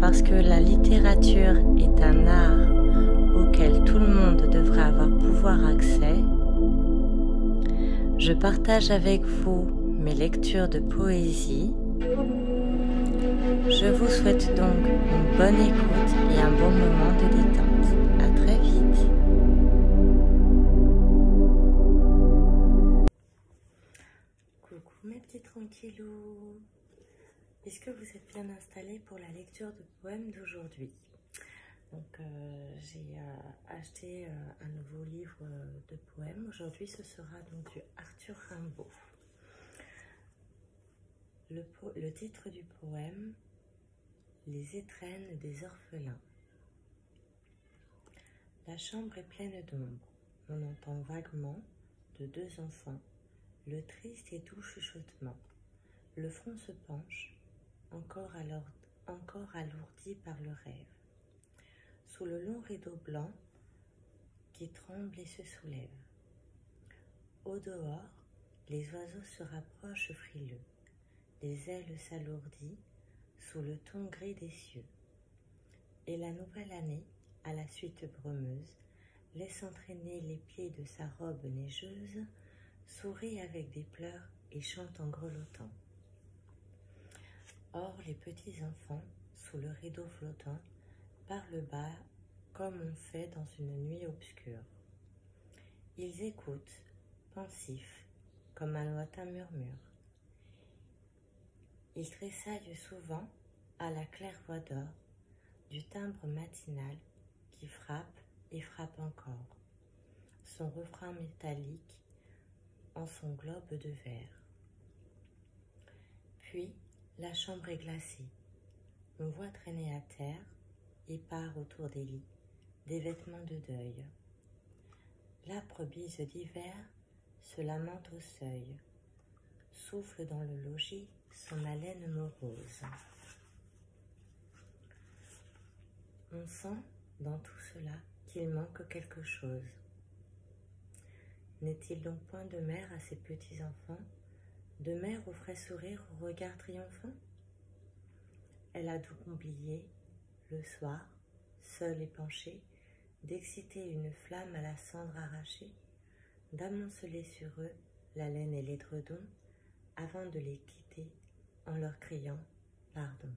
parce que la littérature est un art auquel tout le monde devrait avoir pouvoir accès, je partage avec vous mes lectures de poésie. Je vous souhaite donc une bonne écoute et un bon moment de détente. À très vite. Coucou mes petits tranquillous. Est-ce que vous êtes bien installés pour la lecture de poèmes d'aujourd'hui? Donc j'ai acheté un nouveau livre de poèmes. Aujourd'hui ce sera donc du Arthur Rimbaud. Le titre du poème: Les étrennes des orphelins. La chambre est pleine d'ombre. On entend vaguement de deux enfants le triste et doux chuchotement. Le front se penche, encore alourdi par le rêve. Sous le long rideau blanc qui tremble et se soulève. Au dehors, les oiseaux se rapprochent frileux. Les ailes s'alourdissent sous le ton gris des cieux. Et la nouvelle année, à la suite brumeuse, laisse entraîner les plis de sa robe neigeuse, sourit avec des pleurs et chante en grelottant. Or, les petits enfants, sous le rideau flottant, parlent bas comme on fait dans une nuit obscure. Ils écoutent, pensifs, comme un lointain murmure. Ils tressaillent souvent à la claire-voix d'or du timbre matinal qui frappe et frappe encore, son refrain métallique en son globe de verre. Puis, la chambre est glacée. On voit traîner à terre, épars autour des lits, des vêtements de deuil. L'âpre bise d'hiver se lamente au seuil, souffle dans le logis son haleine morose. On sent dans tout cela qu'il manque quelque chose. N'est-il donc point de mère à ces petits enfants, de mère au frais sourire, au regard triomphant? Elle a donc oublié, le soir, seule et penchée, d'exciter une flamme à la cendre arrachée, d'amonceler sur eux la laine et l'édredon, avant de les quitter en leur criant « Pardon ».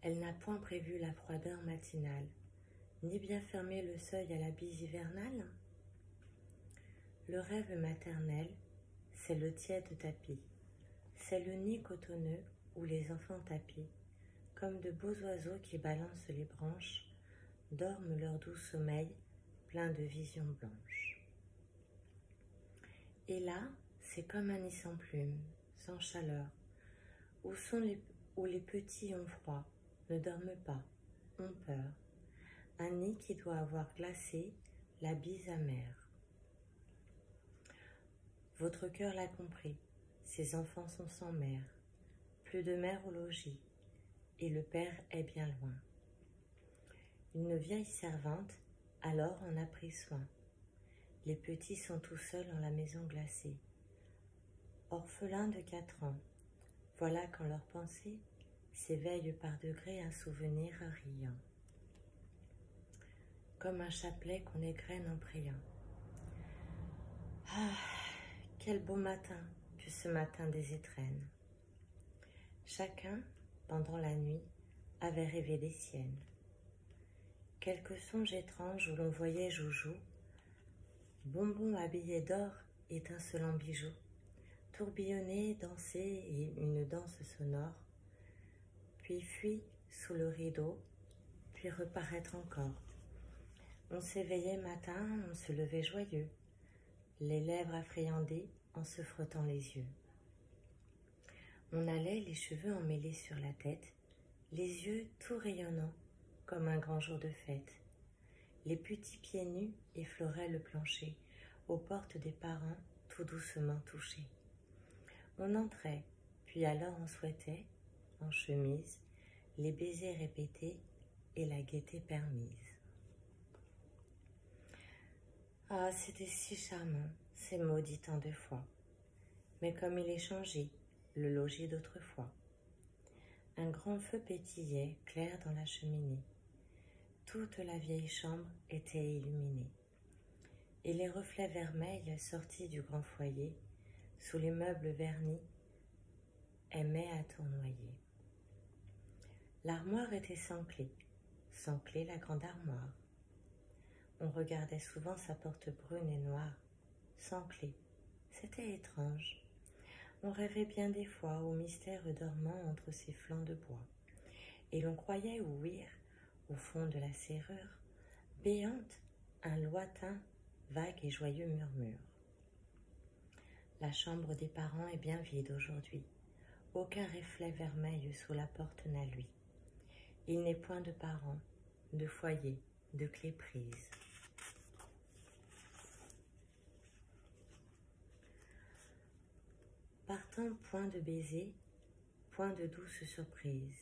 Elle n'a point prévu la froideur matinale, ni bien fermé le seuil à la bise hivernale. Le rêve maternel, c'est le tiède tapis, c'est le nid cotonneux où les enfants tapis, comme de beaux oiseaux qui balancent les branches, dorment leur doux sommeil plein de visions blanches. Et là, c'est comme un nid sans plumes, sans chaleur, où les petits ont froid, ne dorment pas, ont peur. Un nid qui doit avoir glacé la bise amère. Votre cœur l'a compris, ces enfants sont sans mère, plus de mère au logis, et le père est bien loin. Une vieille servante alors en a pris soin. Les petits sont tout seuls dans la maison glacée. Orphelins de 4 ans, voilà qu'en leur pensée s'éveille par degrés un souvenir riant, comme un chapelet qu'on égrène en priant. Ah, quel beau matin que ce matin des étrennes! Chacun, pendant la nuit, avait rêvé des siennes. Quelques songes étranges où l'on voyait Joujou, bonbons habillés d'or, étincelants bijoux, tourbillonner, danser et une danse sonore, puis fuir sous le rideau, puis reparaître encore. On s'éveillait matin, on se levait joyeux, les lèvres affriandées en se frottant les yeux. On allait les cheveux emmêlés sur la tête, les yeux tout rayonnants comme un grand jour de fête. Les petits pieds nus effleuraient le plancher, aux portes des parents tout doucement touchés. On entrait, puis alors on souhaitait, en chemise, les baisers répétés et la gaieté permise. Ah, c'était si charmant, ces mots dits tant de fois. Mais comme il est changé, le logis d'autrefois. Un grand feu pétillait, clair dans la cheminée. Toute la vieille chambre était illuminée, et les reflets vermeils sortis du grand foyer, sous les meubles vernis, aimaient à tournoyer. L'armoire était sans clé la grande armoire. On regardait souvent sa porte brune et noire, sans clé, c'était étrange. On rêvait bien des fois au mystère dormant entre ses flancs de bois, et l'on croyait ouïr, au fond de la serrure, béante, un lointain, vague et joyeux murmure. La chambre des parents est bien vide aujourd'hui, aucun reflet vermeil sous la porte n'a lui. Il n'est point de parents, de foyer, de clés prises. Partant, point de baiser, point de douce surprise.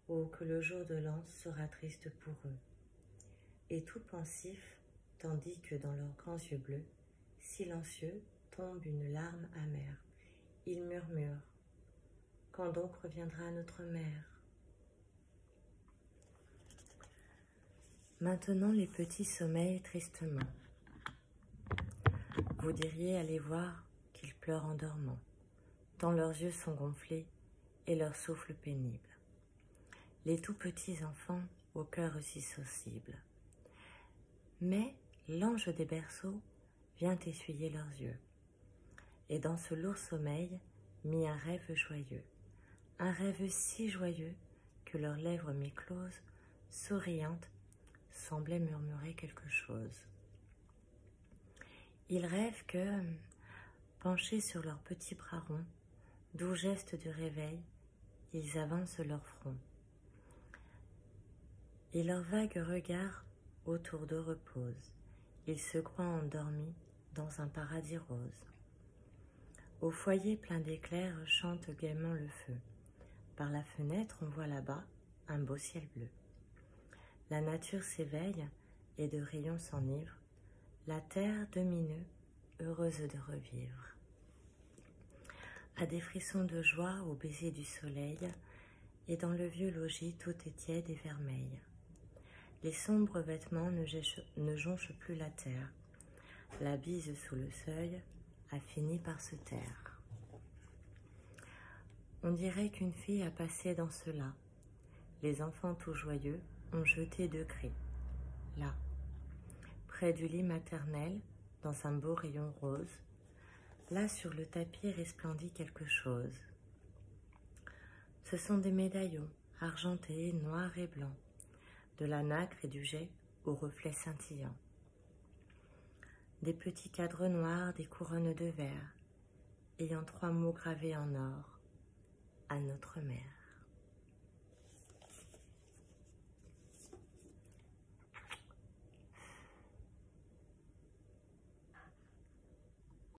Oh, que le jour de l'an sera triste pour eux. Et tout pensif, tandis que dans leurs grands yeux bleus, silencieux, tombe une larme amère. Ils murmurent, quand donc reviendra notre mère? Maintenant les petits sommeillent tristement. Vous diriez aller voir qu'ils pleurent en dormant, tant leurs yeux sont gonflés et leur souffle pénible. Les tout petits enfants au cœur si sensible. Mais l'ange des berceaux vient essuyer leurs yeux, et dans ce lourd sommeil mit un rêve joyeux, un rêve si joyeux que leurs lèvres mi-closes, souriantes, semblaient murmurer quelque chose. Ils rêvent que, penchés sur leurs petits bras ronds, doux gestes de réveil, ils avancent leur front. Et leurs vagues regards autour d'eux reposent. Ils se croient endormis dans un paradis rose. Au foyer plein d'éclairs chante gaiement le feu. Par la fenêtre, on voit là-bas un beau ciel bleu. La nature s'éveille et de rayons s'enivre. La terre demi-nue, heureuse de revivre. À des frissons de joie au baiser du soleil, et dans le vieux logis tout est tiède et vermeil. Les sombres vêtements ne jonchent plus la terre. La bise sous le seuil a fini par se taire. On dirait qu'une fille a passé dans cela. Les enfants tout joyeux ont jeté 2 cris. Là, près du lit maternel, dans un beau rayon rose, là sur le tapis resplendit quelque chose. Ce sont des médaillons, argentés, noirs et blancs, de la nacre et du jet aux reflets scintillants. Des petits cadres noirs, des couronnes de verre, ayant 3 mots gravés en or, à notre mère.